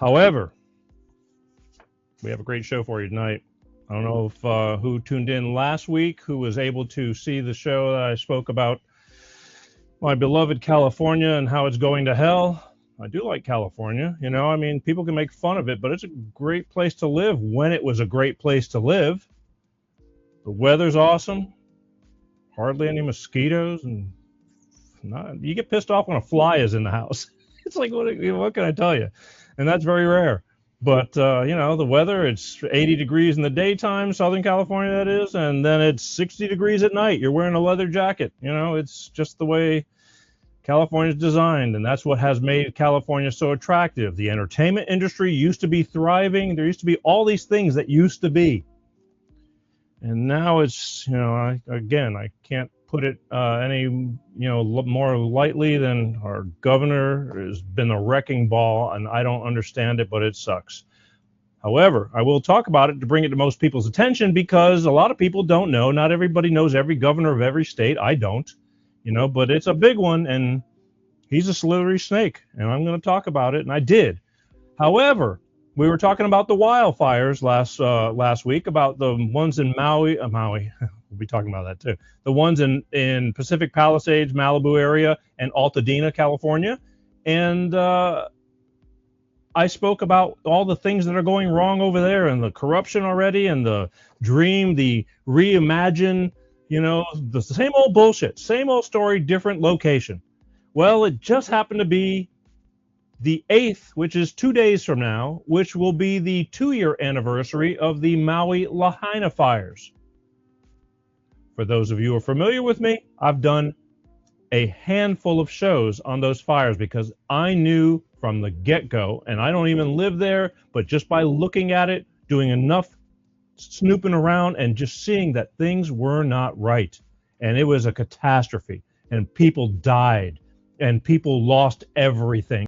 However, we have a great show for you tonight. I don't know if who tuned in last week, who was able to see the show that I spoke about my beloved California and how it's going to hell. I do like California. You know, I mean, people can make fun of it, but it's a great place to live when it was a great place to live. The weather's awesome. Hardly any mosquitoes, and you get pissed off when a fly is in the house. It's like, what can I tell you? And that's very rare. But, you know, the weather, it's 80 degrees in the daytime, Southern California that is, and then it's 60 degrees at night. You're wearing a leather jacket. You know, it's just the way California is designed, and that's what has made California so attractive. The entertainment industry used to be thriving. There used to be all these things that used to be. And now it's, you know, I can't put it any, you know, more lightly than our governor has been a wrecking ball, and I don't understand it, but it sucks. However, I will talk about it to bring it to most people's attention because a lot of people don't know. Not everybody knows every governor of every state. I don't, you know, but it's a big one, and he's a slithery snake, and I'm going to talk about it, and I did. However, we were talking about the wildfires last week, about the ones in Maui. We'll be talking about that too. The ones in Pacific Palisades, Malibu area, and Altadena, California. And I spoke about all the things that are going wrong over there, and the corruption already, and the dream, the reimagine, you know, the same old bullshit, same old story, different location. Well, it just happened to be the 8th, which is 2 days from now, which will be the 2-year anniversary of the Maui Lahaina fires. For those of you who are familiar with me, I've done a handful of shows on those fires because I knew from the get-go, and I don't even live there, but just by looking at it, doing enough snooping around and just seeing that things were not right. And it was a catastrophe, and people died, and people lost everything.